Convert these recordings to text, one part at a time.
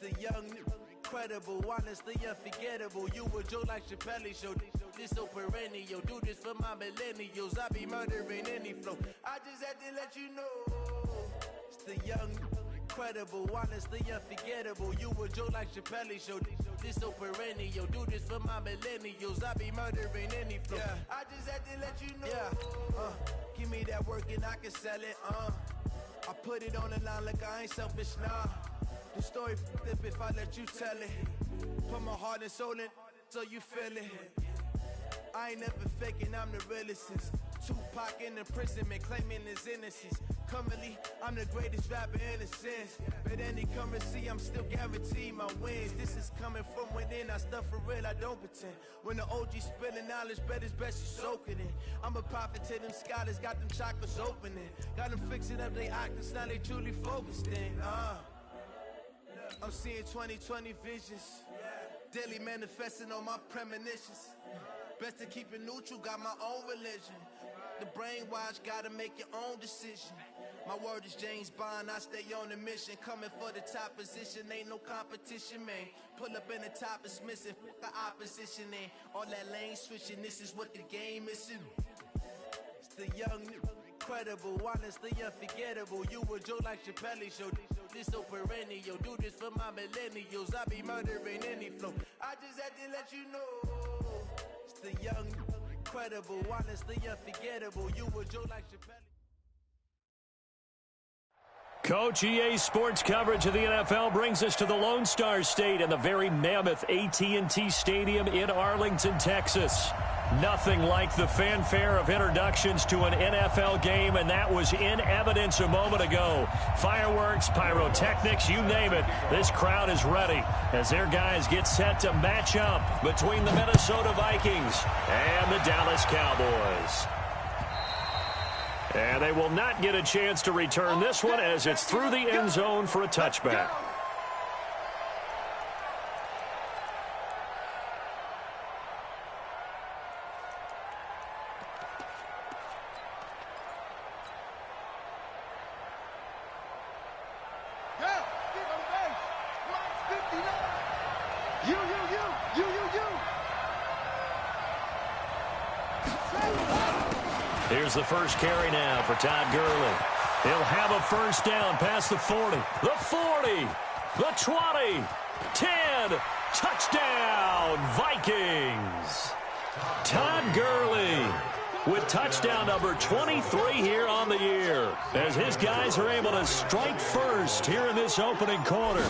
the young, incredible, honestly unforgettable. You a joke like Chappelle Show. This so perennial. Do this for my millennials. I be murdering any flow. I just had to let you know. It's the young, incredible, honestly unforgettable. You a joke like Chappelle Show. This so perennial. Do this for my millennials. I be murdering any flow. Yeah. I just had to let you know. Yeah. Give me that work and I can sell it. I put it on the line like I ain't selfish, nah. The story flip if I let you tell it. Put my heart and soul in so you feel it. I ain't never faking, I'm the realest since Tupac in imprisonment, claiming his innocence. Currently, I'm the greatest rapper in a sense. But any currency, I'm still guaranteed my wins. This is coming from within, I stuff for real, I don't pretend. When the OG spilling knowledge, bet it's best you soak it in. I'm a prophet to them scholars, got them chakras opening. Got them fixing up they octaves, now they truly focused in. I'm seeing 2020 visions. Daily manifesting on my premonitions. Best to keep it neutral, got my own religion. The brainwash, gotta make your own decision. My word is James Bond, I stay on a mission. Coming for the top position, ain't no competition, man. Pull up in the top, it's missing, the opposition ain't. All that lane switching, this is what the game is. It's the young, incredible, honestly unforgettable. You a joke like Chappelle Show. This so perennial. Do this for my millennials. I be murdering any flow. I just had to let you know. It's the young, incredible, honestly unforgettable. You a joke like Chappelle. Coach, EA Sports coverage of the NFL brings us to the Lone Star State and the very mammoth AT&T Stadium in Arlington, Texas. Nothing like the fanfare of introductions to an NFL game, and that was in evidence a moment ago. Fireworks, pyrotechnics, you name it. This crowd is ready as their guys get set to match up between the Minnesota Vikings and the Dallas Cowboys. And they will not get a chance to return this one as it's through the end zone for a touchback. Here's the first carry now for Todd Gurley. He'll have a first down past the 40, the 40, the 20, 10, touchdown, Vikings. Todd Gurley with touchdown number 23 here on the year as his guys are able to strike first here in this opening quarter.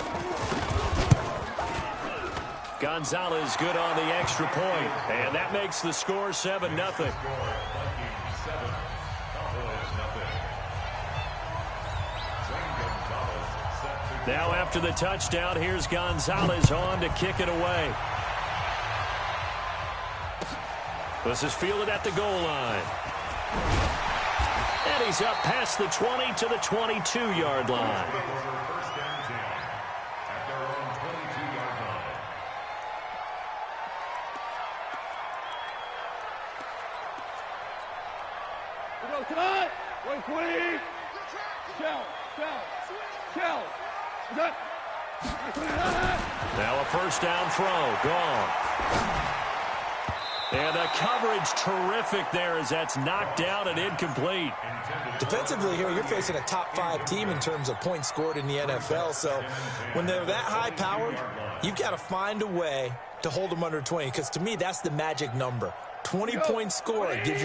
Gonzalez good on the extra point, and that makes the score 7-0. Now after the touchdown, here's Gonzalez on to kick it away. This is fielded at the goal line. And he's up past the 20 to the 22-yard line. Now a first down throw, gone. And the coverage terrific there as that's knocked down and incomplete. Defensively here, you're facing a top-5 team in terms of points scored in the NFL. So when they're that high-powered, you've got to find a way to hold them under 20, because to me, that's the magic number. 20-point score, you give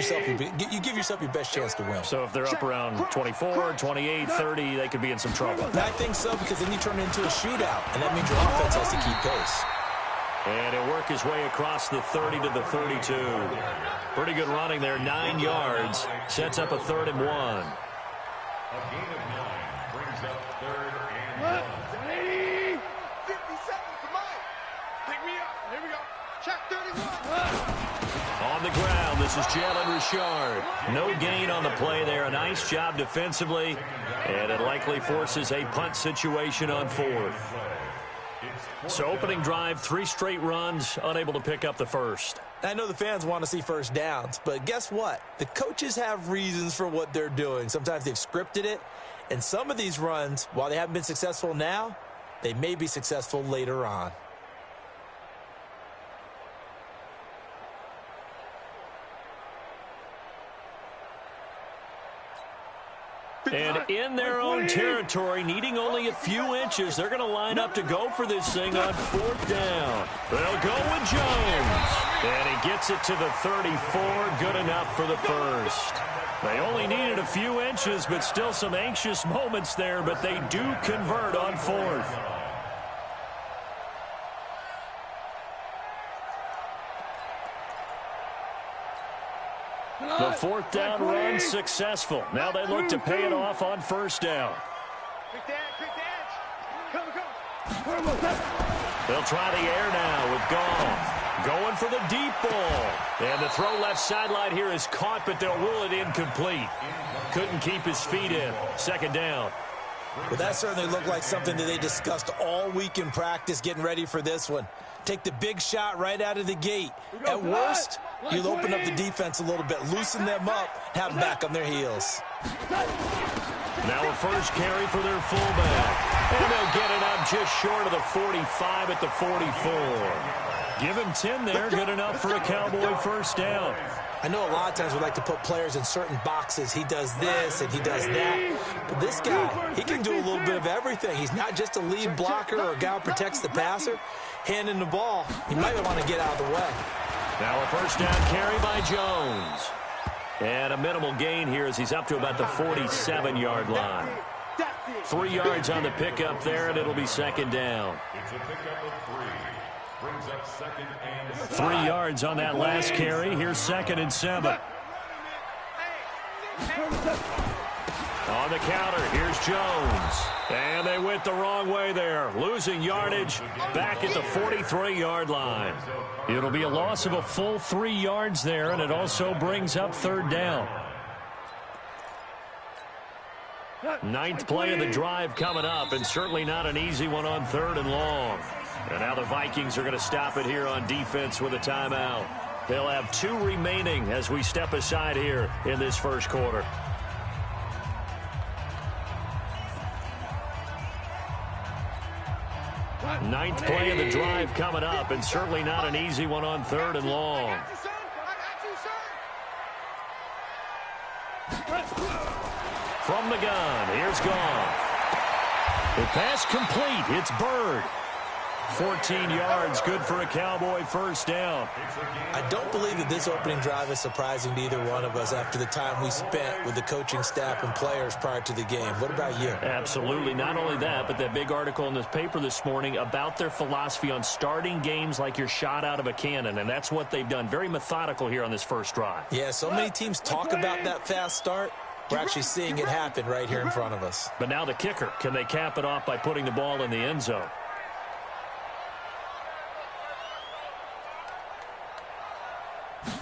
yourself your best chance to win. So if they're up around 24, 28, 30, they could be in some trouble. I think so, because then you turn it into a shootout, and that means your offense has to keep pace. And he'll work his way across the 30 to the 32. Pretty good running there, 9 yards. Sets up a 3rd and 1. A gain of 9 brings up 3rd and 1. 50 seconds, come on. Pick me up. Here we go. Check 31. On the ground, this is Jalen Richard. No gain on the play there. A nice job defensively. And it likely forces a punt situation on 4th. So opening drive, 3 straight runs, unable to pick up the first. I know the fans want to see first downs, but guess what? The coaches have reasons for what they're doing. Sometimes they've scripted it, and some of these runs, while they haven't been successful now, they may be successful later on. And in their own territory, needing only a few inches, they're going to line up to go for this thing on 4th down. They'll go with Jones. And he gets it to the 34. Good enough for the first. They only needed a few inches, but still some anxious moments there, but they do convert on 4th. The 4th down run successful. Now they look to pay it off on 1st down. They'll try the air now with Goff. Going for the deep ball. And the throw left sideline here is caught, but they'll rule it incomplete. Couldn't keep his feet in. 2nd down. Well, that certainly looked like something that they discussed all week in practice getting ready for this one. Take the big shot right out of the gate. At worst, you'll open up the defense a little bit, loosen them up, have them back on their heels. Now a first carry for their fullback. And they'll get it up just short of the 45 at the 44. Give him 10 there, good enough for a Cowboy 1st down. I know a lot of times we like to put players in certain boxes. He does this and he does that. But this guy, he can do a little bit of everything. He's not just a lead blocker or a guy who protects the passer. Handing the ball, he might want to get out of the way. Now a 1st down carry by Jones. And a minimal gain here as he's up to about the 47-yard line. 3 yards on the pickup there, and it'll be 2nd down. It's a pickup of 3. Brings up 2nd and 3 yards on that last carry. Here's 2nd and 7. On the counter, here's Jones. And they went the wrong way there. Losing yardage back at the 43-yard line. It'll be a loss of a full 3 yards there, and it also brings up 3rd down. 9th play of the drive coming up, and certainly not an easy one on 3rd and long. And now the Vikings are going to stop it here on defense with a timeout. They'll have 2 remaining as we step aside here in this 1st quarter. Ninth play of the drive coming up, and certainly not an easy one on 3rd and long. From the gun, here's Goff. The pass complete. It's Bird. 14 yards, good for a Cowboy 1st down. I don't believe that this opening drive is surprising to either one of us after the time we spent with the coaching staff and players prior to the game. What about you? Absolutely. Not only that, but that big article in this paper this morning about their philosophy on starting games like you're shot out of a cannon, and that's what they've done. Very methodical here on this 1st drive. Yeah, so many teams talk about that fast start. We're actually seeing it happen right here in front of us. But now the kicker. Can they cap it off by putting the ball in the end zone?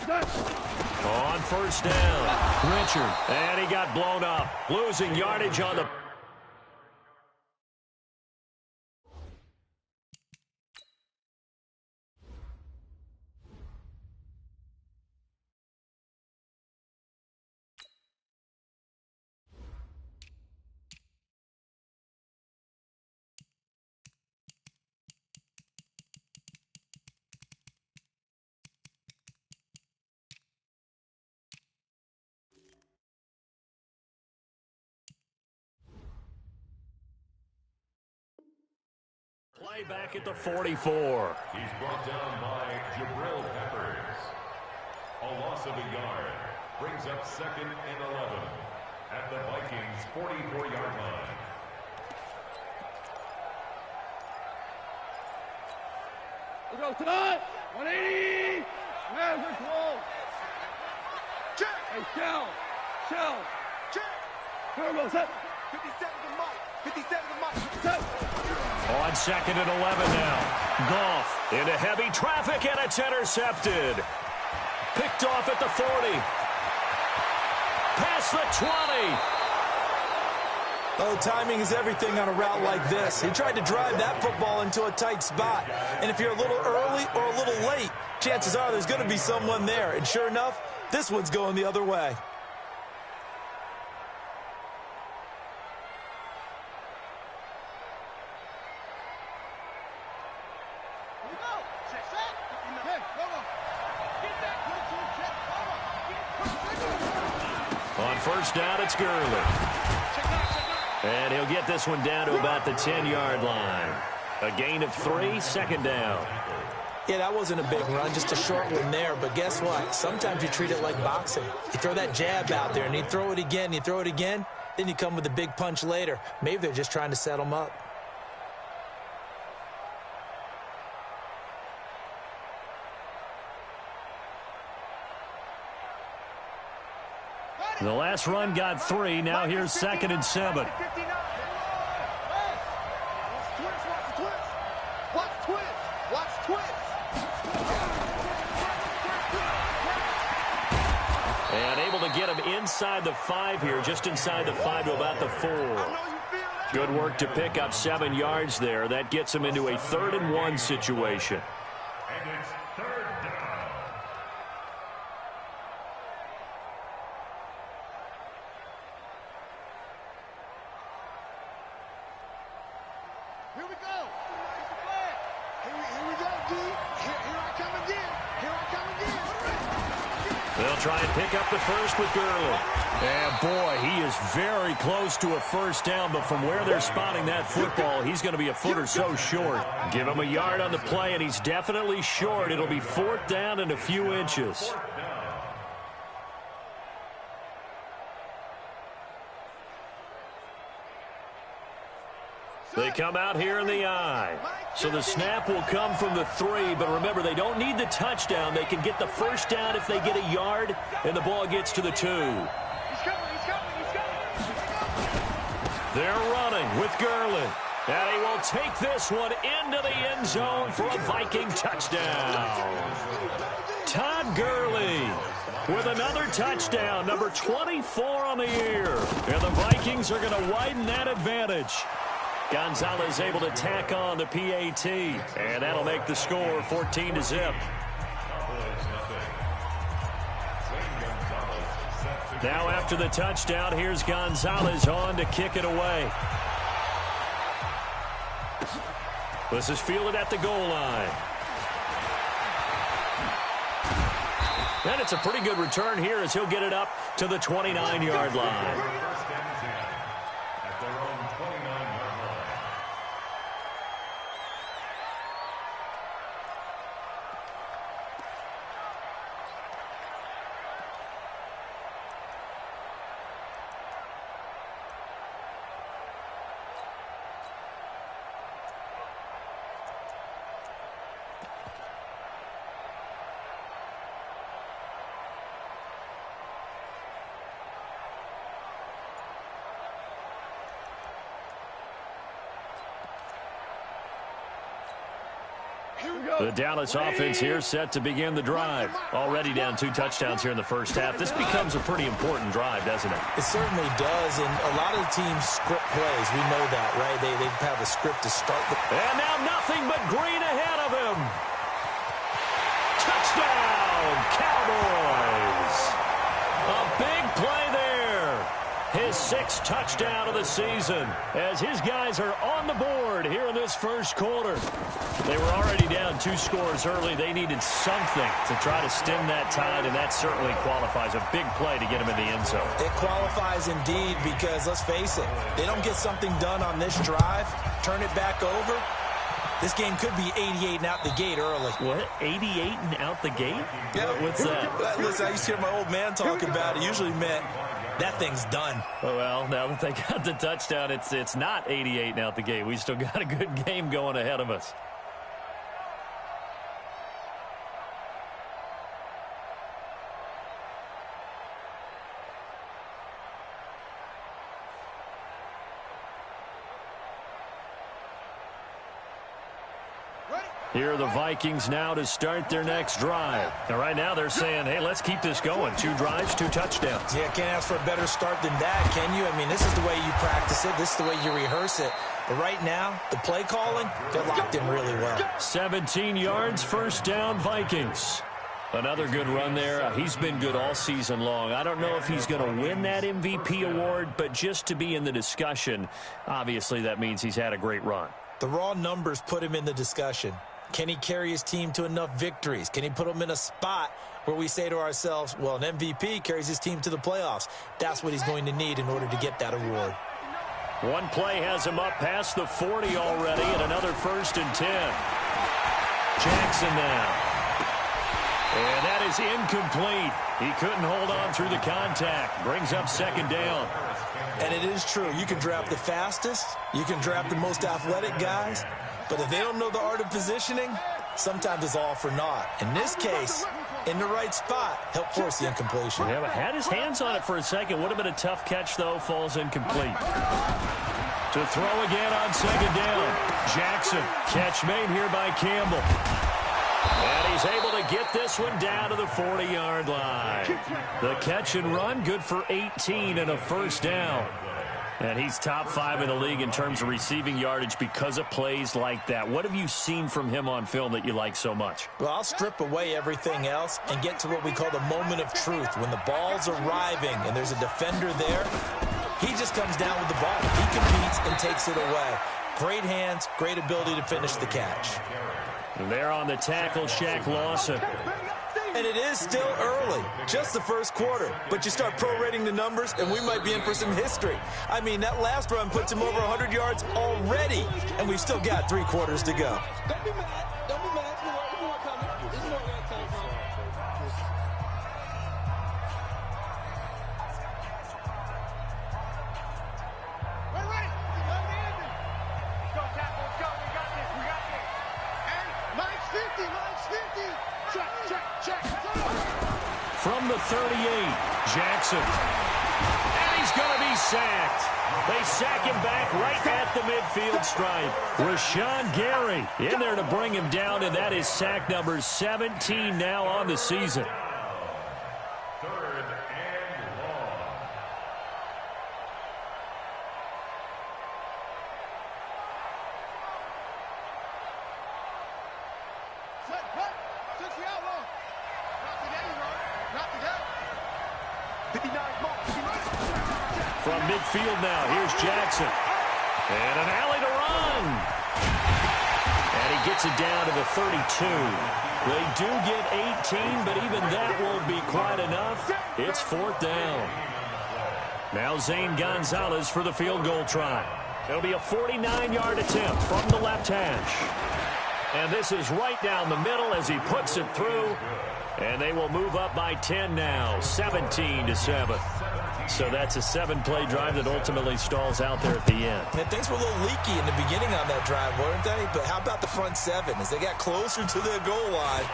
On 1st down, Richard, and he got blown up. Losing yardage on the... Play back at the 44. he's brought down by Jabril Peppers. A loss of a yard. Brings up 2nd and 11 at the Vikings' 44-yard line. Let's go tonight. 180. Man, we're close. Check. Hey, shell. Check. Turbo set. 57 to Mike. 57 to Mike. Set. On 2nd and 11 now. Goff into heavy traffic, and it's intercepted. Picked off at the 40. Past the 20. Oh, timing is everything on a route like this. He tried to drive that football into a tight spot. And if you're a little early or a little late, chances are there's going to be someone there. And sure enough, this one's going the other way. On first down, it's Gurley. And he'll get this one down to about the 10-yard line. A gain of 3, second down. Yeah, that wasn't a big run, just a short one there. But guess what? Sometimes you treat it like boxing. You throw that jab out there, and you throw it again, then you come with a big punch later. Maybe they're just trying to set him up. The last run got 3. Now here's 2nd and 7. And able to get him inside the 5 here, just inside the 5 to about the 4. Good work to pick up 7 yards there. That gets him into a 3rd and 1 situation. And it's 3rd down. Here we go. Here we go, D. Here I come again. They'll try and pick up the first with Gurley. And boy, he is very close to a first down, but from where they're spotting that football, he's going to be a foot or so short. Give him a yard on the play, and he's definitely short. It'll be 4th down and a few inches. They come out here in the I. So the snap will come from the 3, but remember, they don't need the touchdown. They can get the first down if they get a yard, and the ball gets to the 2. They're running with Gurley. And he will take this one into the end zone for a Viking touchdown. Todd Gurley with another touchdown, number 24 on the year. And the Vikings are going to widen that advantage. Gonzalez able to tack on the PAT, and that'll make the score 14-0. Now after the touchdown, here's Gonzalez on to kick it away. This is fielded at the goal line. And it's a pretty good return here as he'll get it up to the 29-yard line. The Dallas offense here set to begin the drive. Already down 2 touchdowns here in the first half. This becomes a pretty important drive, doesn't it? It certainly does, and a lot of the teams script plays. We know that, right? They have a script to start the... And now nothing but green ahead of him. Touchdown, Cowboys. A big play there. His 6th touchdown of the season as his guys are on the board here in this first quarter. They were already down 2 scores early. They needed something to try to stem that tide, and that certainly qualifies. A big play to get him in the end zone. It qualifies indeed because, let's face it, they don't get something done on this drive, turn it back over, this game could be 88 and out the gate early. What? 88 and out the gate? Yeah. What's that? Listen, I used to hear my old man talk about it. Usually meant that thing's done. Oh, well, now that they got the touchdown, it's not 88 and out the gate. We still got a good game going ahead of us. Here are the Vikings now to start their next drive. Now, right now they're saying, hey, let's keep this going. 2 drives, 2 touchdowns. Yeah, can't ask for a better start than that, can you? I mean, this is the way you practice it. This is the way you rehearse it. But right now, the play calling, they're locked in really well. 17 yards, first down, Vikings. Another good run there. He's been good all season long. I don't know if he's going to win that MVP award, but just to be in the discussion, obviously that means he's had a great run. The raw numbers put him in the discussion. Can he carry his team to enough victories? Can he put them in a spot where we say to ourselves, well, an MVP carries his team to the playoffs. That's what he's going to need in order to get that award. One play has him up past the 40 already, and another 1st and 10. Jackson now. And that is incomplete. He couldn't hold on through the contact. Brings up 2nd down. And it is true. You can draft the fastest. You can draft the most athletic guys. But if they don't know the art of positioning, sometimes it's all for naught. In this case, in the right spot, help force the incompletion. Yeah, but had his hands on it for a second. Would have been a tough catch, though. Falls incomplete. To throw again on 2nd down. Jackson. Catch made here by Campbell. And he's able to get this one down to the 40-yard line. The catch and run, good for 18 and a 1st down. And he's top 5 in the league in terms of receiving yardage because of plays like that. What have you seen from him on film that you like so much? Well, I'll strip away everything else and get to what we call the moment of truth. When the ball's arriving and there's a defender there, he just comes down with the ball. He competes and takes it away. Great hands, great ability to finish the catch. And there on the tackle, Shaq Lawson. And it is still early, just the 1st quarter. But you start prorating the numbers, and we might be in for some history. I mean, that last run puts him over 100 yards already, and we've still got 3 quarters to go. Don't be mad. Don't be mad. There's more coming. There's more coming from. Ready. Go, tackle. Let's go. We got this. We got this. And mine's 50. Mine's 50. Check. From the 38, Jackson. And he's going to be sacked. They sack him back right at the midfield stripe. Rashawn Gary in there to bring him down, and that is sack number 17 now on the season. 3rd and long. From midfield now, here's Jackson. And an alley to run. And he gets it down to the 32. They do get 18, but even that won't be quite enough. It's 4th down. Now Zane Gonzalez for the field goal try. It'll be a 49-yard attempt from the left hash. And this is right down the middle as he puts it through. And they will move up by 10 now, 17-7. So that's a 7-play drive that ultimately stalls out there at the end. And things were a little leaky in the beginning on that drive, weren't they? But how about the front 7? As they got closer to their goal line,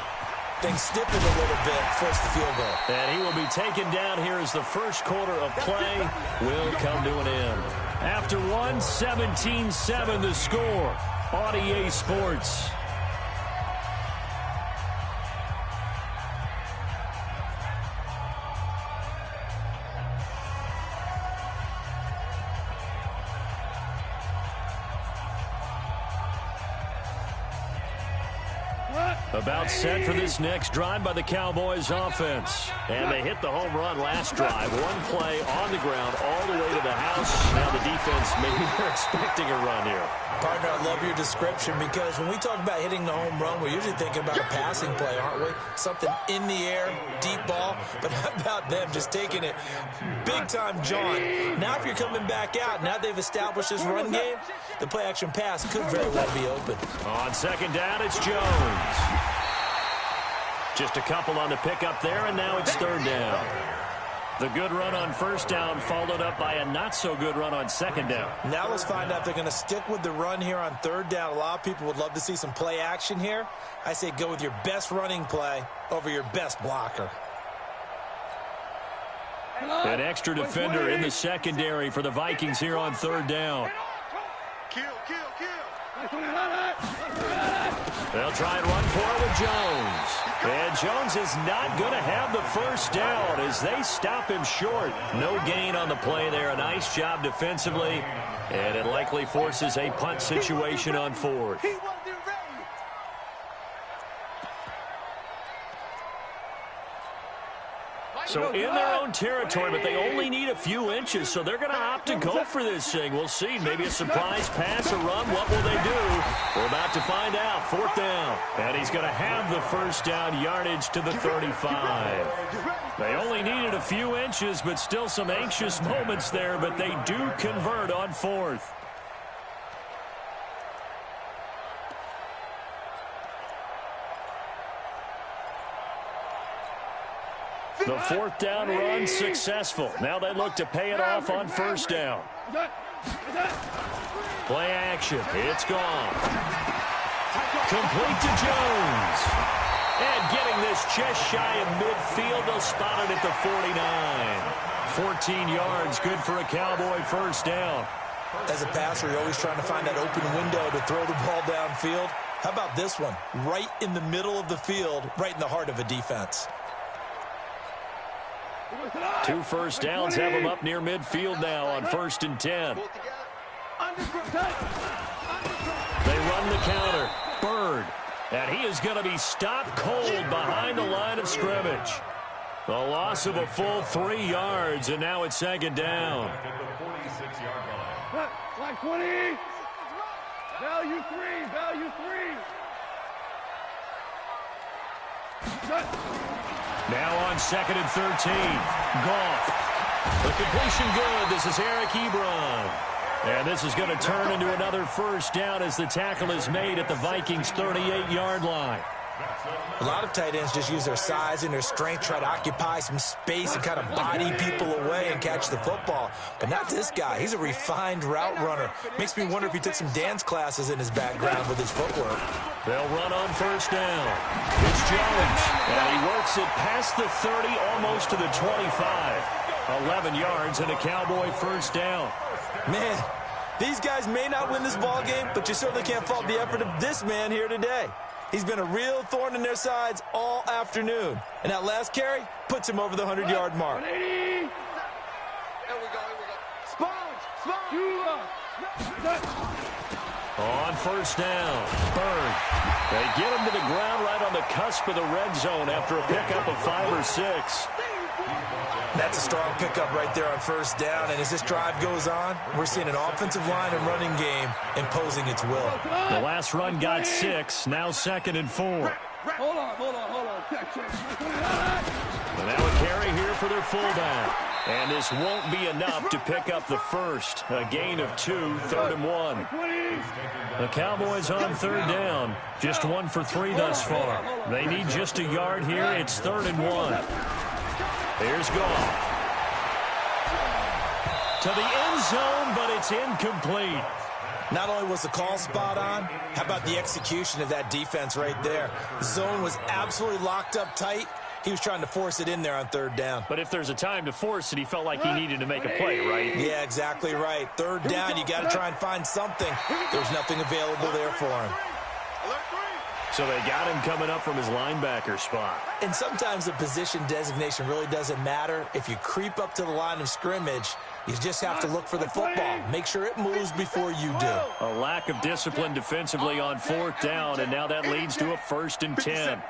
things stiffened a little bit, forced the field goal. And he will be taken down here as the 1st quarter of play will come to an end. After 17-7 the score on EA Sports. About set for this next drive by the Cowboys offense. And they hit the home run last drive. One play on the ground all the way to the house. Now the defense, maybe they're expecting a run here. Partner, I love your description because when we talk about hitting the home run, we're usually thinking about a passing play, aren't we? Something in the air, deep ball. But how about them just taking it big-time John? Now if you're coming back out, now they've established this run game, the play-action pass could very well be open. On 2nd down, it's Jones. Just a couple on the pickup there, and now it's 3rd down. The good run on 1st down followed up by a not-so-good run on 2nd down. Now let's find out if they're going to stick with the run here on 3rd down. A lot of people would love to see some play action here. I say go with your best running play over your best blocker. An extra defender in the secondary for the Vikings here on 3rd down. Kill. They'll try and run for it with Jones. And Jones is not going to have the 1st down as they stop him short. No gain on the play there. A nice job defensively. And it likely forces a punt situation on 4th. So in their own territory, but they only need a few inches, so they're going to opt to go for this thing. We'll see. Maybe a surprise pass or run. What will they do? We're about to find out. 4th down. And he's going to have the first down yardage to the 35. They only needed a few inches, but still some anxious moments there, but they do convert on 4th. The 4th down run successful. Now they look to pay it off on 1st down. Play action. It's gone. Complete to Jones. And getting this just shy of midfield. They'll spot it at the 49. 14 yards. Good for a Cowboy 1st down. As a passer, you're always trying to find that open window to throw the ball downfield. How about this one? Right in the middle of the field, right in the heart of a defense. 2 1st downs have them up near midfield now on 1st and 10. They run the counter. Bird. And he is going to be stopped cold behind the line of scrimmage. The loss of a full 3 yards, and now it's 2nd down. Like 20. Value 3. Value 3. Now on 2nd and 13. Goff. The completion good. This is Eric Ebron. And this is going to turn into another 1st down as the tackle is made at the Vikings' 38-yard line. A lot of tight ends just use their size and their strength, try to occupy some space and kind of body people away and catch the football. But not this guy. He's a refined route runner. Makes me wonder if he took some dance classes in his background with his footwork. They'll run on 1st down. It's Jones. And he works it past the 30, almost to the 25. 11 yards and a Cowboy 1st down. Man, these guys may not win this ball game, but you certainly can't fault the effort of this man here today. He's been a real thorn in their sides all afternoon. And that last carry puts him over the 100-yard mark. Here we go. Sponge. On 1st down, Bird. They get him to the ground right on the cusp of the red zone after a pickup of 5 or 6. That's a strong pickup right there on 1st down. And as this drive goes on, we're seeing an offensive line and running game imposing its will. The last run got 6. Now 2nd and 4. Hold on. Check. And now a carry here for their fullback. And this won't be enough to pick up the first. A gain of 2, 3rd and 1. The Cowboys on 3rd down. Just 1 for 3 thus far. They need just a yard here. It's 3rd and 1. Here's Goff. To the end zone, but it's incomplete. Not only was the call spot on, how about the execution of that defense right there? The zone was absolutely locked up tight. He was trying to force it in there on 3rd down. But if there's a time to force it, he felt like he needed to make a play, right? Yeah, exactly right. 3rd down, you got to try and find something. There's nothing available there for him. So they got him coming up from his linebacker spot. And sometimes the position designation really doesn't matter. If you creep up to the line of scrimmage, you just have to look for the football. Make sure it moves before you do. A lack of discipline defensively on 4th down, and now that leads to a 1st and 10.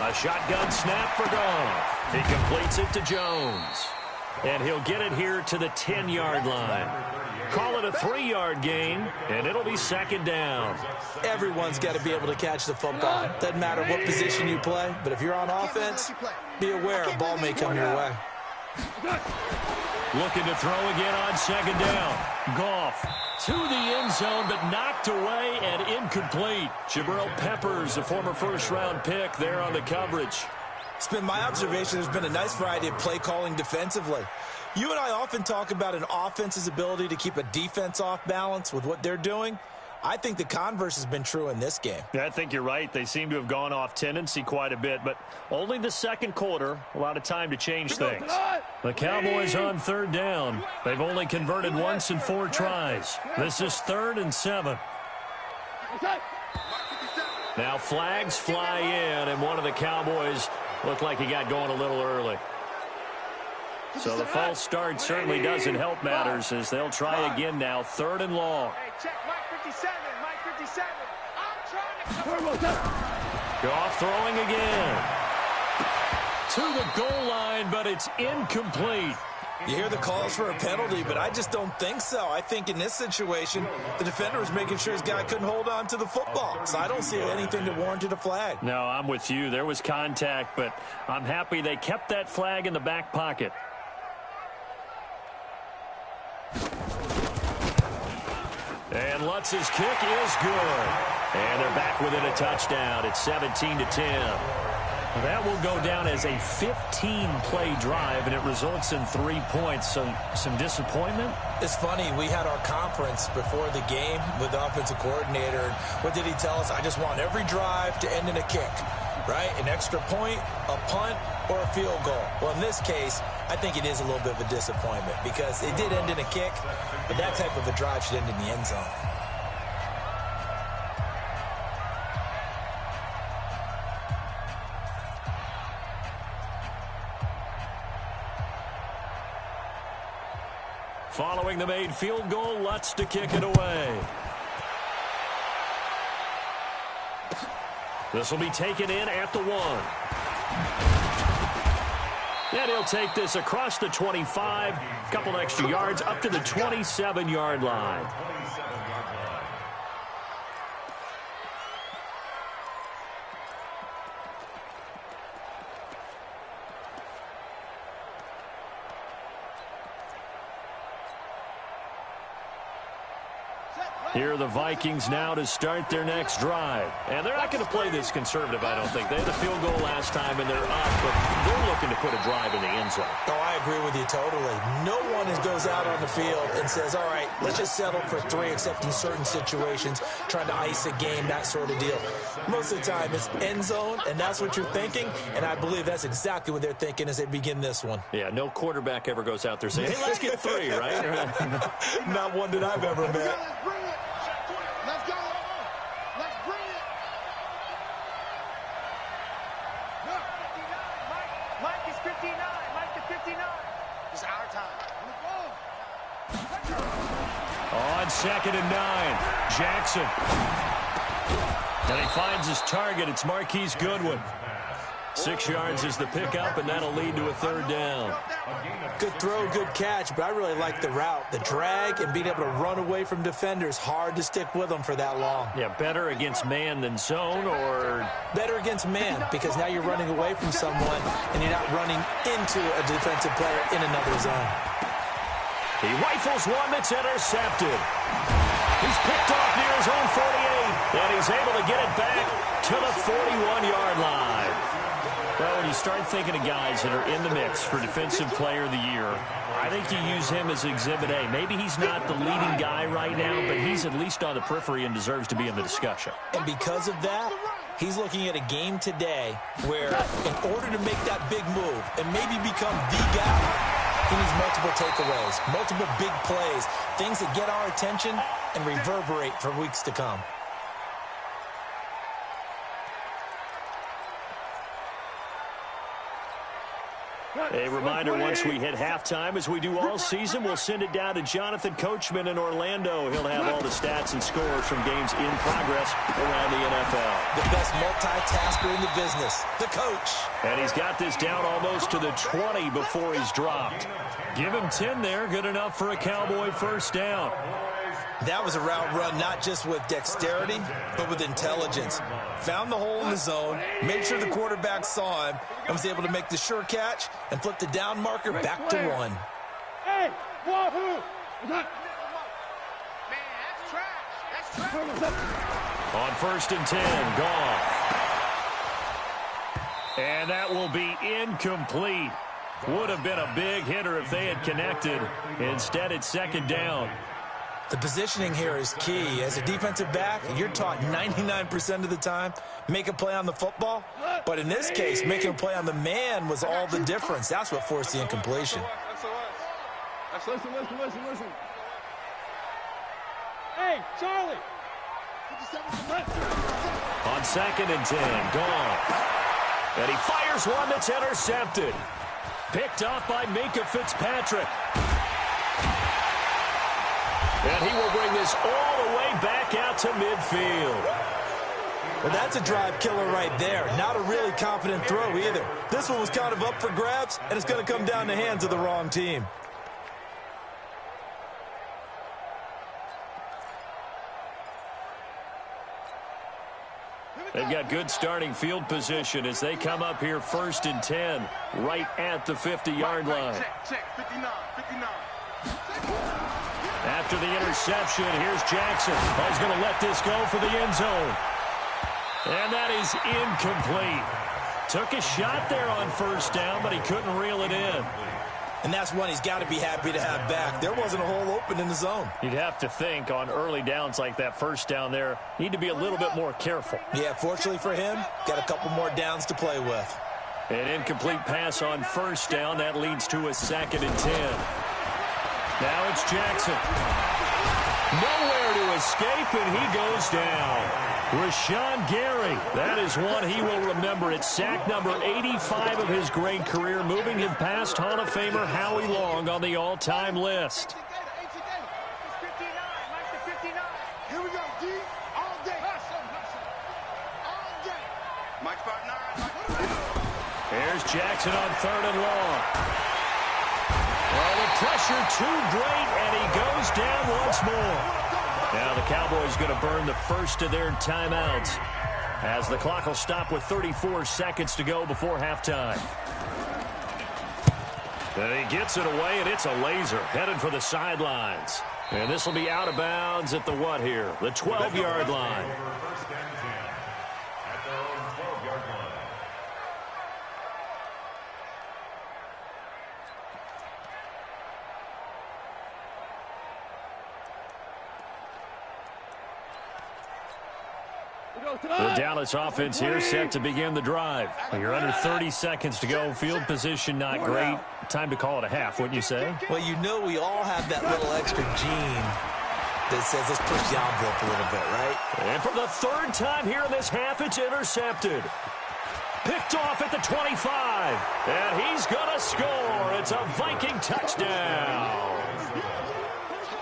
A shotgun snap for Goff. He completes it to Jones. And he'll get it here to the 10-yard line. Call it a 3-yard gain, and it'll be 2nd down. Everyone's got to be able to catch the football. Doesn't matter what position you play, but if you're on offense, be aware a ball may come your way. Looking to throw again on 2nd down. Goff to the end zone, but knocked away and incomplete. Jabril Peppers, a former 1st-round pick, there on the coverage. It's been my observation there's been a nice variety of play calling defensively. You and I often talk about an offense's ability to keep a defense off balance with what they're doing. I think the converse has been true in this game. Yeah, I think you're right. They seem to have gone off tendency quite a bit, but only the 2nd quarter, a lot of time to change things. The Cowboys on 3rd down. They've only converted once in 4 tries. This is 3rd and 7. Now flags fly in, and one of the Cowboys looked like he got going a little early. So the false start certainly doesn't help matters as they'll try again now, 3rd and long. Hey, check Mike 57. I'm trying to... Goff throwing again. to the goal line, but it's incomplete. You hear the calls for a penalty, but I just don't think so. I think in this situation, the defender was making sure his guy couldn't hold on to the football. So I don't see anything that warranted a flag. No, I'm with you. There was contact, but I'm happy they kept that flag in the back pocket. And Lutz's kick is good. And they're back within a touchdown. It's 17-10. That will go down as a 15-play drive, and it results in 3 points. So some disappointment? It's funny. We had our conference before the game with the offensive coordinator. And what did he tell us? I just want every drive to end in a kick, right? An extra point, a punt, or a field goal. Well, in this case, I think it is a little bit of a disappointment because it did end in a kick, but that type of a drive should end in the end zone. Following the made field goal, Lutz to kick it away. This will be taken in at the 1. And he'll take this across the 25, couple extra yards up to the 27-yard line. Here are the Vikings now to start their next drive. And they're not going to play this conservative, I don't think. They had a field goal last time, and they're up, but they're looking to put a drive in the end zone. Oh, I agree with you totally. No one goes out on the field and says, all right, let's just settle for 3, except in certain situations, trying to ice a game, that sort of deal. Most of the time, it's end zone, and that's what you're thinking, and I believe that's exactly what they're thinking as they begin this one. Yeah, no quarterback ever goes out there saying, hey, let's get 3, right? Not one that I've ever met. Let's go! Let's bring it! Look, 59. Mike is 59. Mike is 59. It's our time. On 2nd and 9, Jackson. And he finds his target. It's Marquise Goodwin. 6 yards is the pickup, and that'll lead to a 3rd down. Good throw, good catch, but I really like the route. The drag and being able to run away from defenders, hard to stick with them for that long. Yeah, better against man than zone, or? Better against man, because now you're running away from someone, and you're not running into a defensive player in another zone. He rifles one that's intercepted. He's picked off near his own 48, and he's able to get it back to the 41-yard line. Well, when you start thinking of guys that are in the mix for Defensive Player of the Year, I think you use him as Exhibit A. Maybe he's not the leading guy right now, but he's at least on the periphery and deserves to be in the discussion. And because of that, he's looking at a game today where in order to make that big move and maybe become the guy, he needs multiple takeaways, multiple big plays, things that get our attention and reverberate for weeks to come. A reminder, once we hit halftime, as we do all season, we'll send it down to Jonathan Coachman in Orlando. He'll have all the stats and scores from games in progress around the NFL. The best multitasker in the business, the coach. And he's got this down almost to the 20 before he's dropped. Give him 10 there, good enough for a Cowboy 1st down. That was a route run not just with dexterity, but with intelligence. Found the hole in the zone, made sure the quarterback saw him, and was able to make the sure catch and flip the down marker back to 1. Hey, wahoo! Man, that's trash. That's trash. On 1st and 10, Goff. And that will be incomplete. Would have been a big hitter if they had connected. Instead, it's 2nd down. The positioning here is key. As a defensive back, you're taught 99% of the time, make a play on the football. But in this case, making a play on the man was all the difference. That's what forced the incompletion. Listen. Hey, Charlie. On 2nd and 10, Goff. And he fires one that's intercepted. Picked off by Minkah Fitzpatrick. And he will bring this all the way back out to midfield. Well, that's a drive killer right there. Not a really confident throw either. This one was kind of up for grabs, and it's going to come down the hands of the wrong team. They've got good starting field position as they come up here 1st and 10, right at the 50-yard line. Check, 59, 59. After the interception, here's Jackson. He's going to let this go for the end zone. And that is incomplete. Took a shot there on 1st down, but he couldn't reel it in. And that's one he's got to be happy to have back. There wasn't a hole open in the zone. You'd have to think on early downs like that 1st down there, need to be a little bit more careful. Yeah, fortunately for him, got a couple more downs to play with. An incomplete pass on 1st down. That leads to a 2nd and 10. Now it's Jackson. Nowhere to escape, and he goes down. Rashawn Gary, that is one he will remember. It's sack number 85 of his great career, moving him past Hall of Famer Howie Long on the all-time list. Here we go, D. All day. All day. Mike spot 9. Here's Jackson on 3rd and long. Well, the pressure too great, and he goes down once more. Now the Cowboys going to burn the first of their timeouts as the clock will stop with 34 seconds to go before halftime. And he gets it away, and it's a laser headed for the sidelines. And this will be out of bounds at the what here? The 12-yard line. The Dallas offense here set to begin the drive. You're under 30 seconds to go. Field position not great. Time to call it a half, wouldn't you say? Well, you know we all have that little extra gene that says let's push the envelope a little bit, right? And for the 3rd time here in this half, it's intercepted. Picked off at the 25. And he's going to score. It's a Viking touchdown.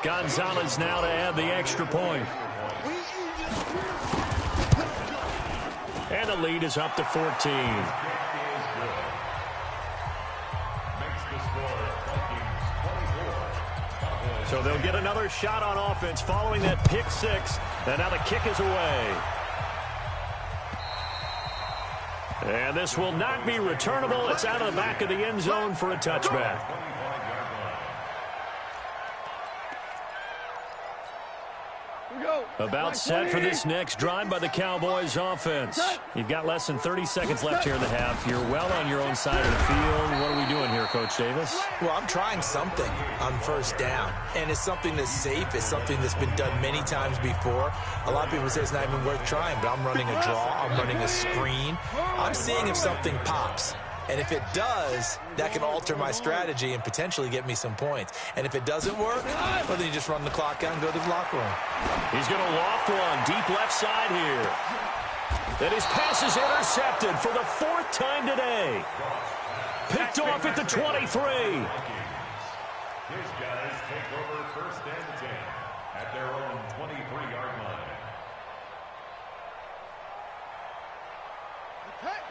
Gonzalez now to add the extra point. And the lead is up to 14. So they'll get another shot on offense following that pick 6. And now the kick is away. And this will not be returnable. It's out of the back of the end zone for a touchback. About set for this next drive by the Cowboys offense. You've got less than 30 seconds left here in the half. You're well on your own side of the field. What are we doing here, Coach Davis? Well, I'm trying something on 1st down. And it's something that's safe. It's something that's been done many times before. A lot of people say it's not even worth trying, but I'm running a draw. I'm running a screen. I'm seeing if something pops. And if it does, that can alter my strategy and potentially get me some points. And if it doesn't work, well, then you just run the clock out and go to the locker room. He's going to loft one deep left side here. And his pass is intercepted for the 4th time today. Picked off at the 23. His guys take over 1st and 10 at their own 23-yard line.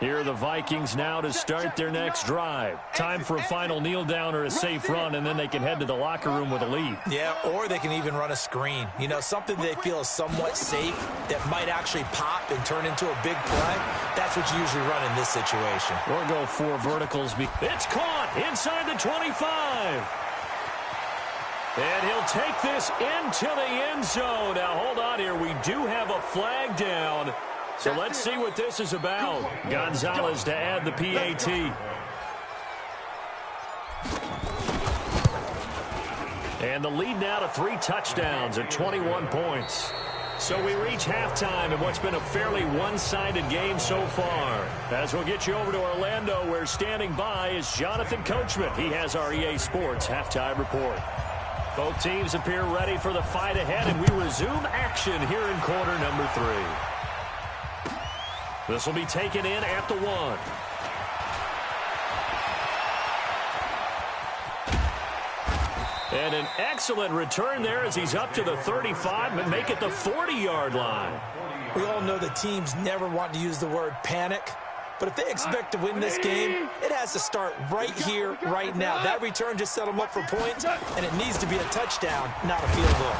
Here are the Vikings now to start their next drive. Time for a final kneel down or a safe run, and then they can head to the locker room with a lead. Yeah, or they can even run a screen. You know, something they feel is somewhat safe that might actually pop and turn into a big play. That's what you usually run in this situation. Or go 4 verticals. It's caught inside the 25. And he'll take this into the end zone. Now, hold on here. We do have a flag down. So let's see what this is about. Gonzalez to add the PAT. And the lead now to 3 touchdowns at 21 points. So we reach halftime in what's been a fairly one-sided game so far. As we'll get you over to Orlando, where standing by is Jonathan Coachman. He has our EA Sports halftime report. Both teams appear ready for the fight ahead, and we resume action here in quarter number 3. This will be taken in at the 1. And an excellent return there as he's up to the 35 and make it the 40-yard line. We all know that teams never want to use the word panic. But if they expect to win this game, it has to start right here, right now. That return just set them up for points, and it needs to be a touchdown, not a field goal.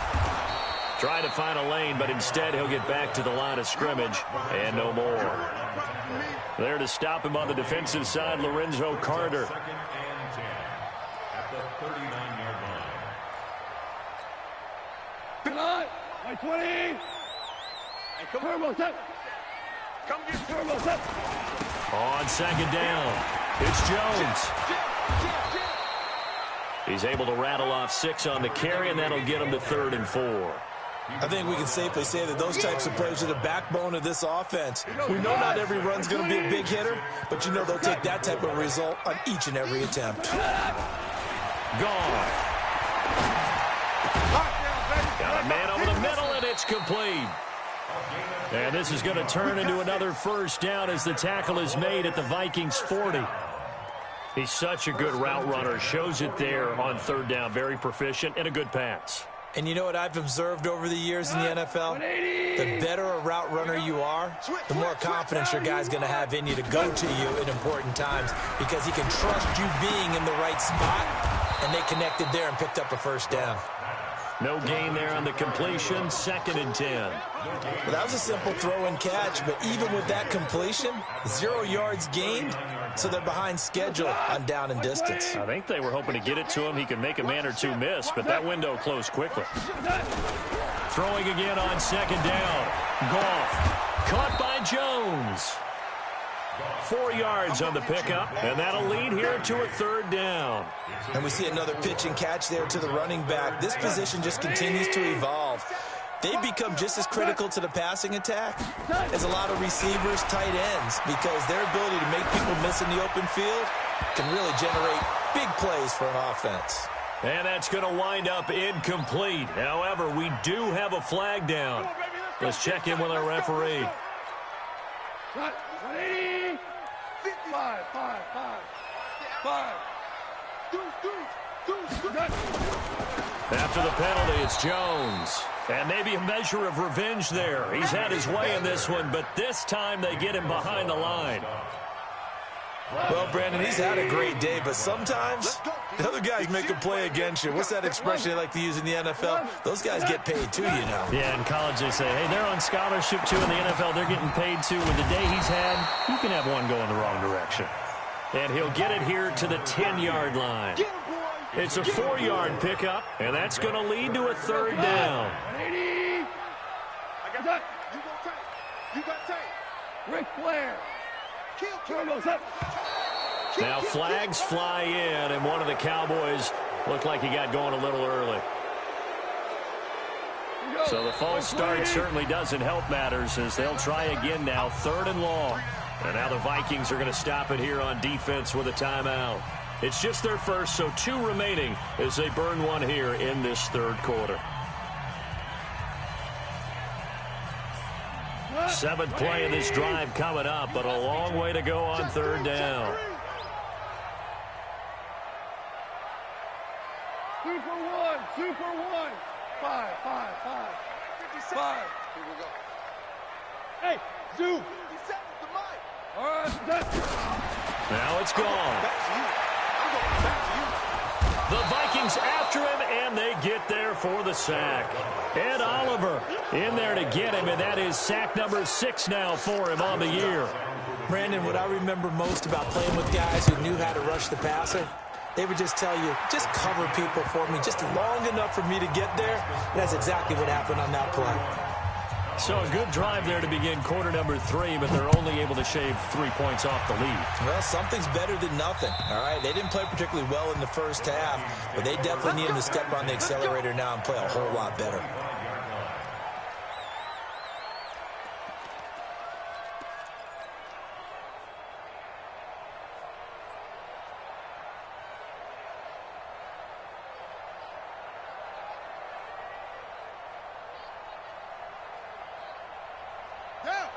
Trying to find a lane, but instead he'll get back to the line of scrimmage and no more. There to stop him on the defensive side, Lorenzo Carter. Second and 10 at the 39-yard line. My 20. Hey, turbo set. Come get turbo set. On second down, it's Jones. He's able to rattle off 6 on the carry, and that'll get him to 3rd and 4. I think we can safely say that those types of plays are the backbone of this offense. We know not every run's going to be a big hitter, but you know they'll take that type of result on each and every attempt. Gone. Got a man over the middle, and it's complete. And this is going to turn into another first down as the tackle is made at the Vikings 40. He's such a good route runner. Shows it there on 3rd down. Very proficient and a good pass. And you know what I've observed over the years in the NFL? The better a route runner you are, the more confidence your guy's going to have in you to go to you in important times because he can trust you being in the right spot, and they connected there and picked up a first down. No gain there on the completion, 2nd and 10. Well, that was a simple throw and catch, but even with that completion, 0 yards gained, so they're behind schedule on down and distance. I think they were hoping to get it to him. He can make a man or two miss, but that window closed quickly. Throwing again on 2nd down. Goff, caught by Jones. 4 yards on the pickup, and that'll lead here to a 3rd down. And we see another pitch and catch there to the running back. This position just continues to evolve. They've become just as critical to the passing attack as a lot of receivers, tight ends, because their ability to make people miss in the open field can really generate big plays for an offense. And that's going to wind up incomplete. However, we do have a flag down. Let's check in with our referee. 180. 5. After the penalty, it's Jones. And maybe a measure of revenge there. He's had his way in this one, but this time they get him behind the line. Well, Brandon, he's had a great day, but sometimes the other guys make a play against you. What's that expression they like to use in the NFL? Those guys get paid too, you know. Yeah, in college they say, hey, they're on scholarship too. In the NFL, they're getting paid too. With the day he's had, you can have one go in the wrong direction. And he'll get it here to the 10-yard line. It's a 4-yard pickup, and that's going to lead to a 3rd down. 180. I got that. You got tape. Ric Flair. Turbo's up. Now flags fly in, and one of the Cowboys looked like he got going a little early. So the false start certainly doesn't help matters as they'll try again now, 3rd and long. And now the Vikings are going to stop it here on defense with a timeout. It's just their first, so 2 remaining as they burn one here in this 3rd quarter. 7th play of this drive coming up, but a long way to go on 3rd down. Super one. 5. Here we go. Hey, Zoo. All right, now it's gone. The Vikings after him, and they get there for the sack. Ed Oliver in there to get him, and that is sack number 6 now for him on the year. Brandon, what I remember most about playing with guys who knew how to rush the passer, they would just tell you, just cover people for me, just long enough for me to get there. And that's exactly what happened on that play. So a good drive there to begin quarter number 3, but they're only able to shave 3 points off the lead. Well, something's better than nothing, all right? They didn't play particularly well in the first half, but they definitely need them to step on the accelerator now and play a whole lot better.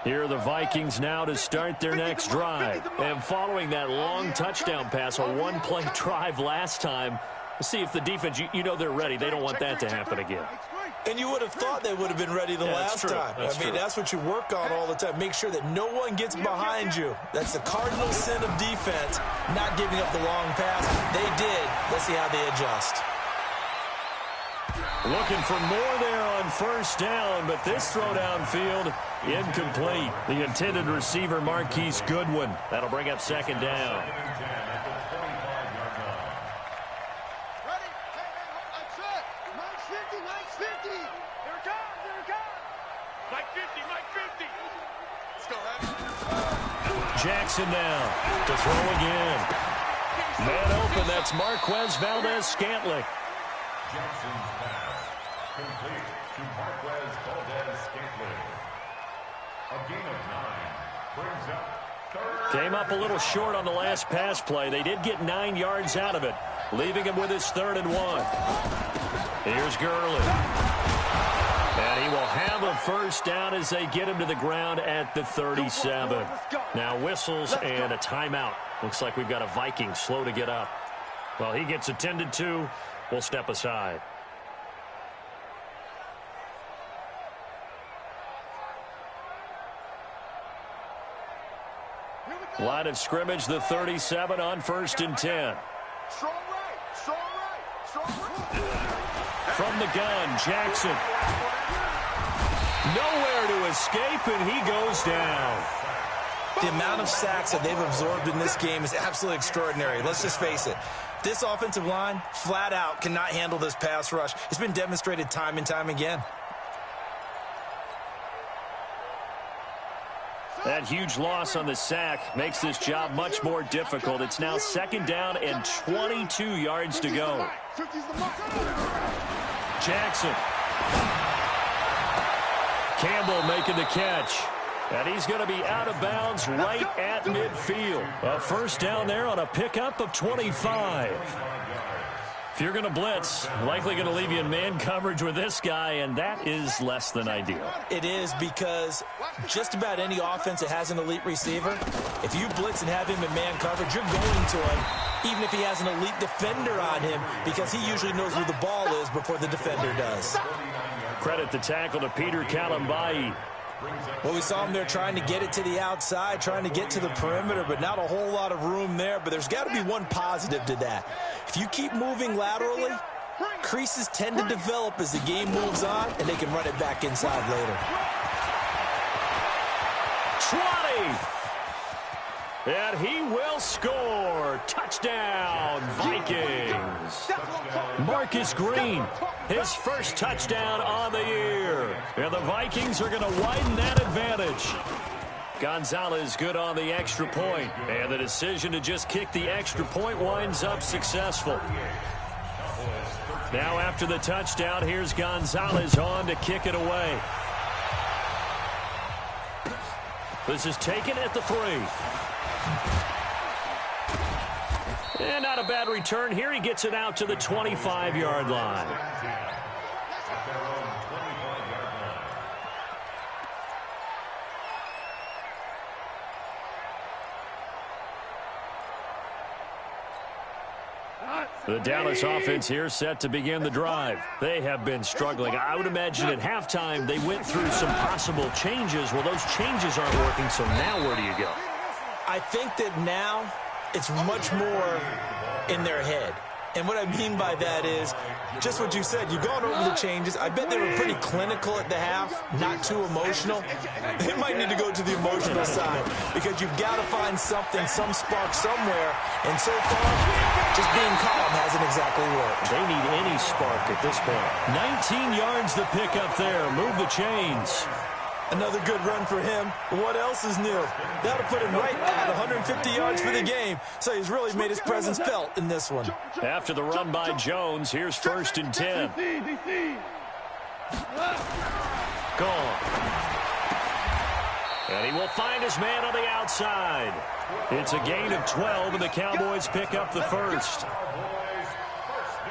Here are the Vikings now to start their next drive. And following that long touchdown pass, a one-play drive last time, let's see if the defense, you know they're ready. They don't want that to happen again. And you would have thought they would have been ready the last time. I mean, that's what you work on all the time. Make sure that no one gets behind you. That's the cardinal sin of defense, not giving up the long pass. They did. Let's see how they adjust. Looking for more there on first down, but this throw downfield, incomplete. The intended receiver, Marquise Goodwin. That'll bring up second down. Jackson now to throw again. Man open, that's Marquez Valdez-Scantling. Jackson's pass complete to Marquez Valdez-Scantling. A gain of 9 brings up third. Came up a little short on the last pass play. They did get 9 yards out of it, leaving him with his 3rd and 1. Here's Gurley. And he will have a first down as they get him to the ground at the 37. Now whistles and a timeout. Looks like we've got a Viking slow to get up. Well, he gets attended to. We'll step aside. Line of scrimmage, the 37 on 1st and 10. From the gun, Jackson. Nowhere to escape, and he goes down. The amount of sacks that they've absorbed in this game is absolutely extraordinary. Let's just face it. This offensive line, flat out, cannot handle this pass rush. It's been demonstrated time and time again. That huge loss on the sack makes this job much more difficult. It's now 2nd down and 22 yards to go. Jackson. Campbell making the catch. And he's going to be out of bounds right at midfield. A first down there on a pickup of 25. If you're going to blitz, likely going to leave you in man coverage with this guy, and that is less than ideal. It is, because just about any offense that has an elite receiver, if you blitz and have him in man coverage, you're going to him, even if he has an elite defender on him, because he usually knows where the ball is before the defender does. Credit the tackle to Peter Kalambai. Well, we saw him there trying to get it to the outside, trying to get to the perimeter, but not a whole lot of room there. But there's got to be one positive to that. If you keep moving laterally, creases tend to develop as the game moves on, and they can run it back inside later. 20! And he will score. Touchdown, Vikings. Marcus Green, his first touchdown on the year. And the Vikings are going to widen that advantage. Gonzalez good on the extra point. And the decision to just kick the extra point winds up successful. Now after the touchdown, here's Gonzalez on to kick it away. This is taken at the 3. And not a bad return here. He gets it out to the 25-yard line. The Dallas offense here set to begin the drive. They have been struggling. I would imagine at halftime they went through some possible changes. Well, those changes aren't working, so now where do you go? I think that now it's much more in their head. And what I mean by that is just what you said. You've gone over the changes. I bet they were pretty clinical at the half, not too emotional. They might need to go to the emotional side because you've got to find something, some spark somewhere. And so far, just being calm hasn't exactly worked. They need any spark at this point. 19 yards the pick up there. Move the chains. Another good run for him. What else is new? That'll put him right at 150 yards for the game. So he's really made his presence felt in this one. After the run by Jones, here's 1st and 10. Gone. And he will find his man on the outside. It's a gain of 12, and the Cowboys pick up the first.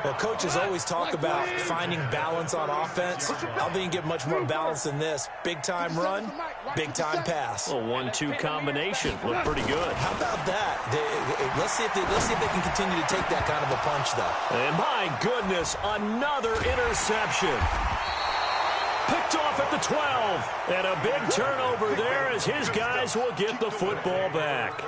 Well, coaches always talk about finding balance on offense. I don't think you get much more balance than this. Big-time run, big-time pass. A 1-2 combination. Looked pretty good. How about that? Let's see if they can continue to take that kind of a punch, though. And my goodness, another interception. Picked off at the 12. And a big turnover there as his guys will get the football back.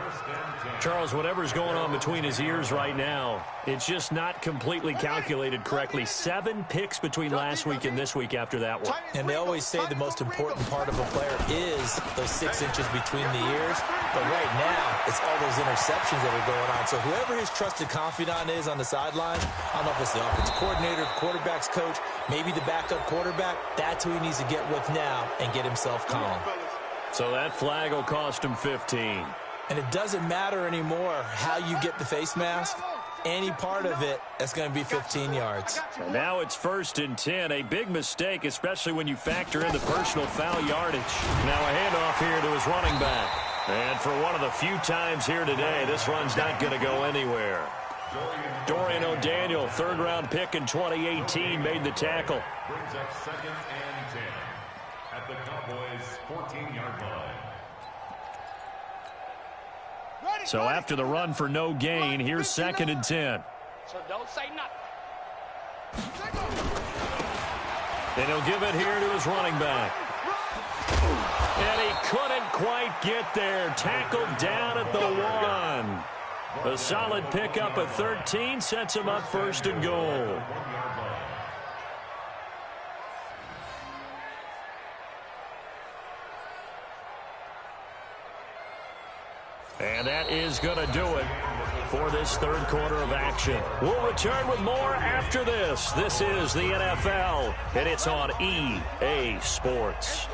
Charles, whatever's going on between his ears right now, it's just not completely calculated correctly. 7 picks between last week and this week after that one. And they always say the most important part of a player is those 6 inches between the ears. But right now, it's all those interceptions that are going on. So whoever his trusted confidant is on the sideline, I don't know if it's the offensive coordinator, the quarterback's coach, maybe the backup quarterback, that's who he needs to get with now and get himself calm. So that flag will cost him 15. And it doesn't matter anymore how you get the face mask. Any part of it, that's going to be 15 yards. And now it's 1st and 10. A big mistake, especially when you factor in the personal foul yardage. Now a handoff here to his running back. And for one of the few times here today, this run's not going to go anywhere. Dorian O'Daniel, 3rd-round pick in 2018, made the tackle. Brings up 2nd and 10 at the Cowboys' 14-yard line. So after the run for no gain, here's 2nd and 10. So don't say nothing. And he'll give it here to his running back. And he couldn't quite get there. Tackled down at the 1. A solid pickup at 13 sets him up 1st and goal. And that is going to do it for this 3rd quarter of action. We'll return with more after this. This is the NFL, and it's on EA Sports.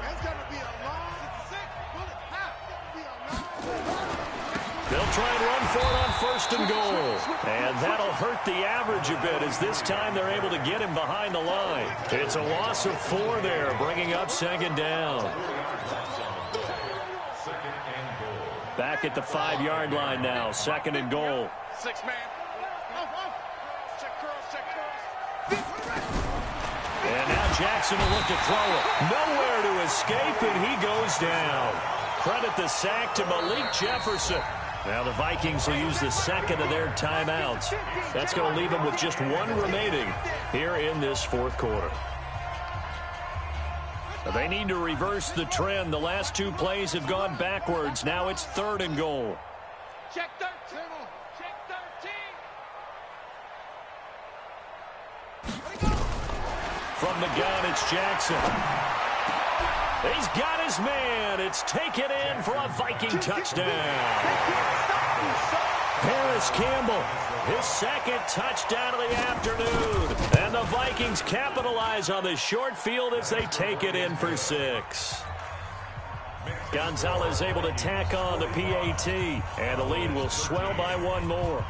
They'll try and run for it on 1st and goal. And that'll hurt the average a bit as this time they're able to get him behind the line. It's a loss of 4 there, bringing up 2nd down. Back at the 5-yard line now, 2nd and goal. 6-man. Check curls, check curls. And now Jackson will look to throw it. Nowhere to escape, and he goes down. Credit the sack to Malik Jefferson. Now the Vikings will use the 2nd of their timeouts. That's going to leave them with just 1 remaining here in this 4th quarter. They need to reverse the trend. The last 2 plays have gone backwards. Now it's 3rd and goal. Check 13. Check 13. From the gun, it's Jackson. He's got his man. It's taken in for a Viking touchdown. Harris Campbell, his 2nd touchdown of the afternoon. And the Vikings capitalize on the short field as they take it in for 6. Gonzalez able to tack on the PAT, and the lead will swell by 1 more.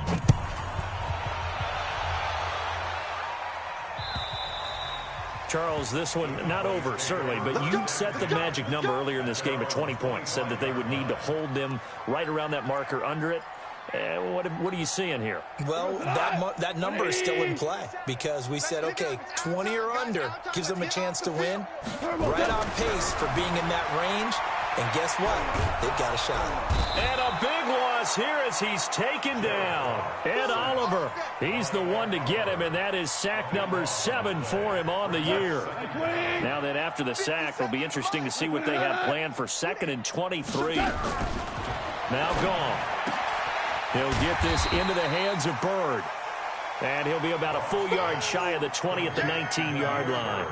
Charles, this one not over, certainly, but you set the magic number earlier in this game at 20 points, said that they would need to hold them right around that marker under it. What are you seeing here? Well, that number is still in play because we said, okay, 20 or under gives them a chance to win. Right on pace for being in that range. And guess what? They've got a shot. And a big loss here as he's taken down. Ed Oliver, he's the one to get him, and that is sack number 7 for him on the year. Now that after the sack, it'll be interesting to see what they have planned for 2nd and 23. Now gone. He'll get this into the hands of Bird. And he'll be about a full yard shy of the 20 at the 19-yard line.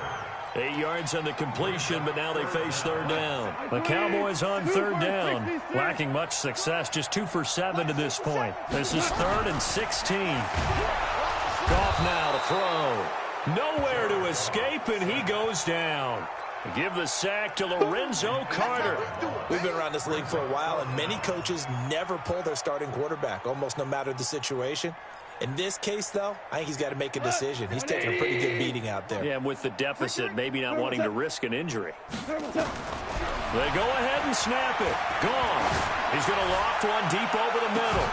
8 yards on the completion, but now they face 3rd down. The Cowboys on 3rd down. Lacking much success, just 2 for 7 to this point. This is 3rd and 16. Goff now to throw. Nowhere to escape, and he goes down. Give the sack to Lorenzo Carter. We've been around this league for a while, and many coaches never pull their starting quarterback, almost no matter the situation. In this case, though, I think he's got to make a decision. He's taking a pretty good beating out there. Yeah, with the deficit, maybe not wanting to risk an injury. They go ahead and snap it. Gone. He's going to loft one deep over the middle.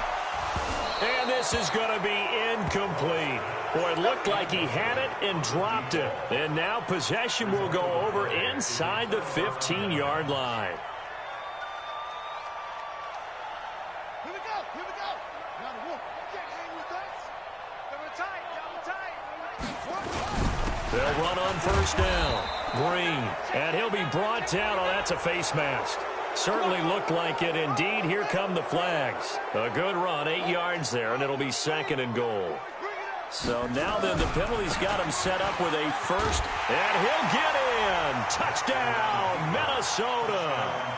And this is going to be incomplete. Boy, it looked like he had it and dropped it. And now possession will go over inside the 15-yard line. Here we go. Now the wolf. You can't hang with us. They'll run on first down. Green. And he'll be brought down. Oh, that's a face mask. Certainly looked like it. Indeed, here come the flags. A good run, 8 yards there, and it'll be 2nd and goal. So now then the penalty's got him set up with a first, and he'll get in. Touchdown, Minnesota.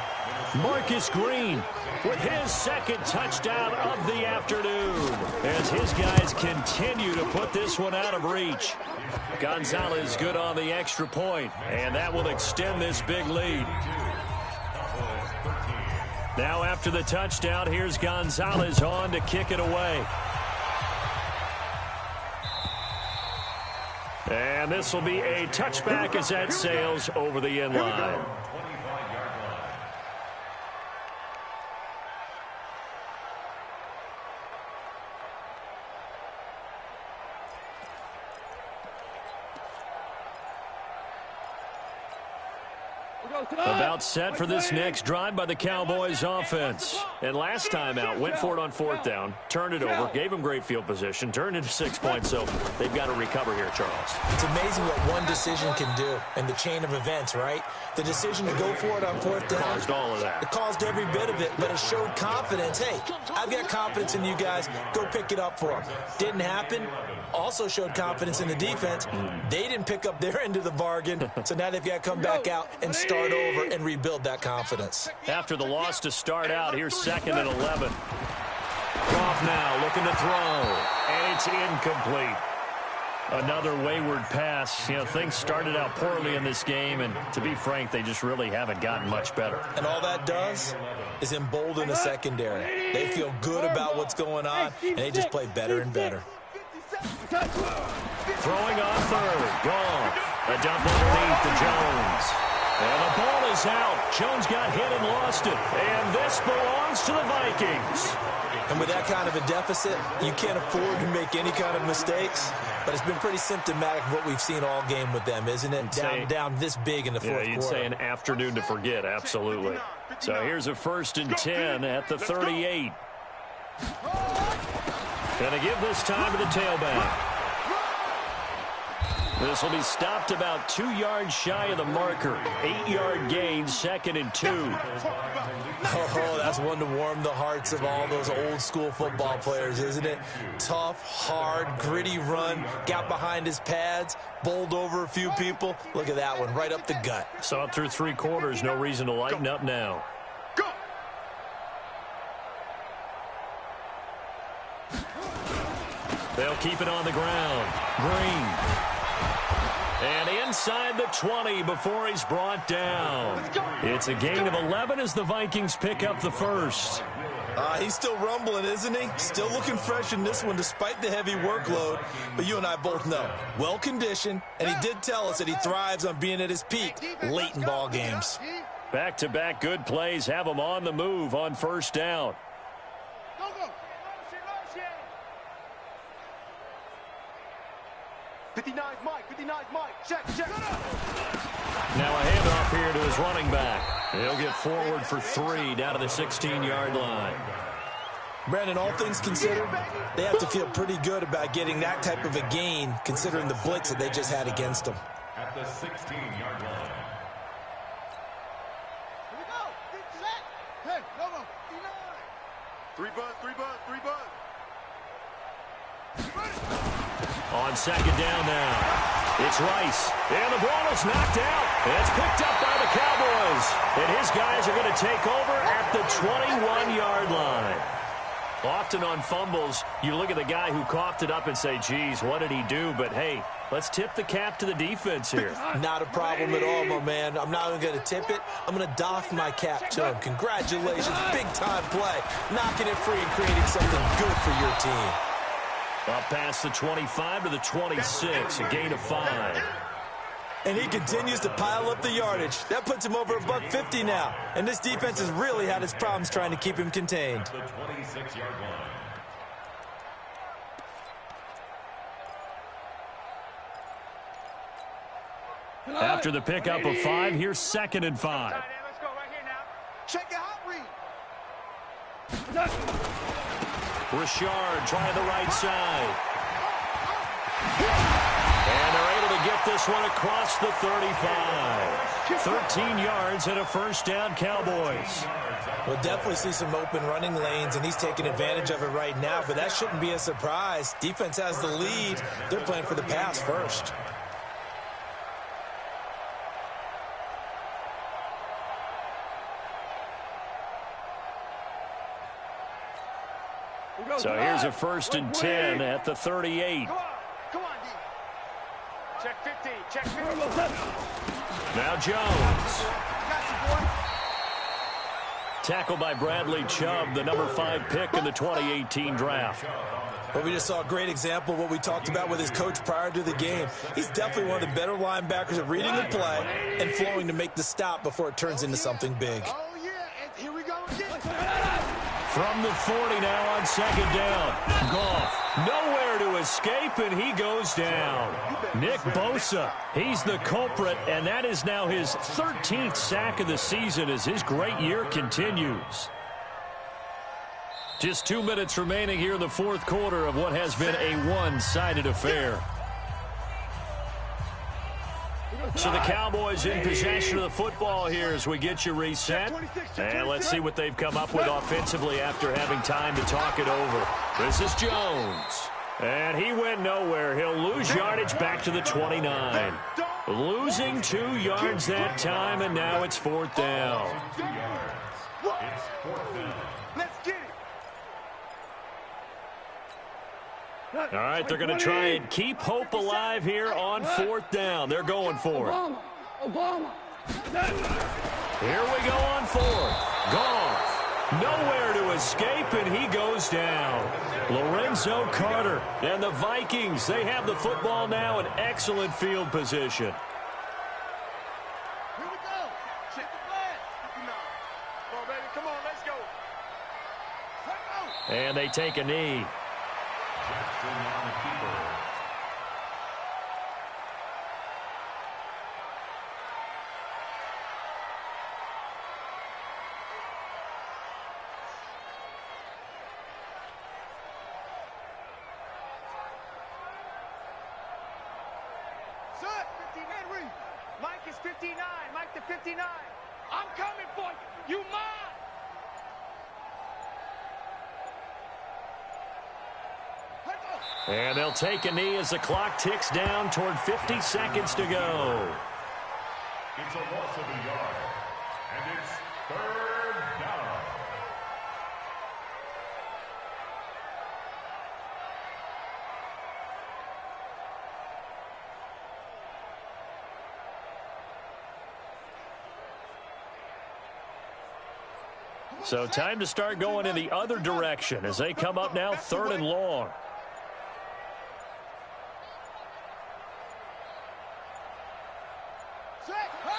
Marcus Green with his 2nd touchdown of the afternoon as his guys continue to put this one out of reach. Gonzalez good on the extra point, and that will extend this big lead. Now after the touchdown, here's Gonzalez on to kick it away. And this will be a touchback as that sails over the end line. About set for this next drive by the Cowboys offense. And last time out, went for it on 4th down, turned it over, gave them great field position, turned into 6 points, so they've got to recover here, Charles. It's amazing what one decision can do in the chain of events, right? The decision to go for it on 4th down. Caused all of that. It caused every bit of it, but it showed confidence. Hey, I've got confidence in you guys. Go pick it up for them. Didn't happen. Also showed confidence in the defense. They didn't pick up their end of the bargain, so now they've got to come back out and start over and rebuild that confidence. After the loss to start out, here's 2nd and 11. Goff now looking to throw, and it's incomplete. Another wayward pass. You know, things started out poorly in this game, and to be frank, they just really haven't gotten much better. And all that does is embolden the secondary. They feel good about what's going on, and they just play better and better. Throwing on 3rd. Goff. A dump underneath to Jones. And the ball is out. Jones got hit and lost it. And this belongs to the Vikings. And with that kind of a deficit, you can't afford to make any kind of mistakes. But it's been pretty symptomatic of what we've seen all game with them, isn't it? Down this big in the fourth quarter. You'd say an afternoon to forget, absolutely. So here's a 1st and 10 at the 38. Going to give this time to the tailback. This will be stopped about 2 yards shy of the marker. 8-yard gain, 2nd and 2. Oh, that's one to warm the hearts of all those old school football players, isn't it? Tough, hard, gritty run, got behind his pads, bowled over a few people. Look at that one, right up the gut. Saw it through 3 quarters, no reason to lighten up now. They'll keep it on the ground. Green. And inside the 20 before he's brought down. It's a gain of 11 as the Vikings pick up the first. He's still rumbling, isn't he? Still looking fresh in this one despite the heavy workload. But you and I both know, well-conditioned, and he did tell us that he thrives on being at his peak late in ball games. Back-to-back good plays have him on the move on first down. 59's Mike, 59's Mike, check. Now a handoff here to his running back. He'll get forward for 3 down to the 16-yard line. Brandon, all things considered, they have to feel pretty good about getting that type of a gain considering the blitz that they just had against them. At the 16-yard line. Here we go. Set. Hey, go. 3 buzz. On 2nd down now, it's Rice. And the ball is knocked out. It's picked up by the Cowboys. And his guys are going to take over at the 21-yard line. Often on fumbles, you look at the guy who coughed it up and say, geez, what did he do? But, hey, let's tip the cap to the defense here. Not a problem at all, my man. I'm not even going to tip it. I'm going to doff my cap to him. Congratulations. Big-time play. Knocking it free and creating something good for your team. Up past the 25 to the 26, a gain of 5. And he continues to pile up the yardage. That puts him over $150 now. And this defense has really had its problems trying to keep him contained. The 26-yard line. After the pickup of 5, here's 2nd and 5. Let's go right here now. Check your hot read. Richard trying the right side. And they're able to get this one across the 35. 13 yards and a first down, Cowboys. We'll definitely see some open running lanes, and he's taking advantage of it right now, but that shouldn't be a surprise. Defense has the lead. They're playing for the pass first. So here's a 1st and 10 at the 38. Come on, D. Check 50. Check 50. Now Jones. Got you, boy. Tackled by Bradley Chubb, the number 5 pick in the 2018 draft. Well, we just saw a great example of what we talked about with his coach prior to the game. He's definitely one of the better linebackers at reading the play and flowing to make the stop before it turns into something big. Oh, yeah. And here we go again. From the 40 now on 2nd down. Goff nowhere to escape, and he goes down. Nick Bosa, he's the culprit, and that is now his 13th sack of the season as his great year continues. Just 2 minutes remaining here in the 4th quarter of what has been a one-sided affair. So the Cowboys in possession of the football here as we get you reset. And let's see what they've come up with offensively after having time to talk it over. This is Jones. And he went nowhere. He'll lose yardage back to the 29. Losing 2 yards that time, and now it's 4th down. It's 4th down. Let's get it. All right, they're going to try and keep hope alive here on 4th down. They're going for it. Obama. Here we go on 4th. Goff. Nowhere to escape, and he goes down. Lorenzo Carter and the Vikings, they have the football now in excellent field position. Here we go. Check the flag. Come on, baby. Come on, let's go. Let's go. And they take a knee. Jackson on the keeper. Set. 50 Henry. Mike is 59. Mike to 59. I'm coming for you. You mine. And they'll take a knee as the clock ticks down toward 50 seconds to go. It's a loss of a yard, and it's 3rd down. So time to start going in the other direction as they come up now 3rd and long.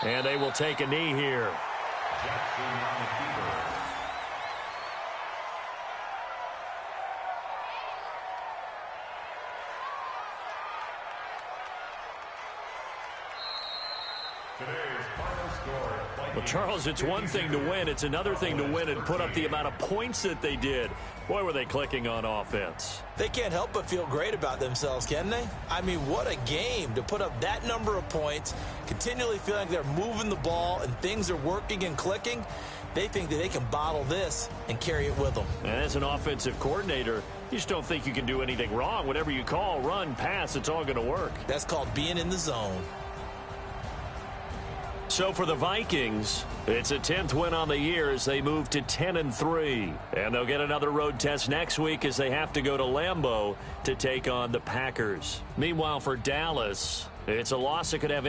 And they will take a knee here. Jackson on the keeper. Today's final score. Well, Charles, it's one thing to win. It's another thing to win and put up the amount of points that they did. Boy, were they clicking on offense. They can't help but feel great about themselves, can they? I mean, what a game to put up that number of points, continually feeling like they're moving the ball and things are working and clicking. They think that they can bottle this and carry it with them. And as an offensive coordinator, you just don't think you can do anything wrong. Whatever you call, run, pass, it's all going to work. That's called being in the zone. So for the Vikings, it's a 10th win on the year as they move to 10-3. And they'll get another road test next week as they have to go to Lambeau to take on the Packers. Meanwhile, for Dallas, it's a loss that could have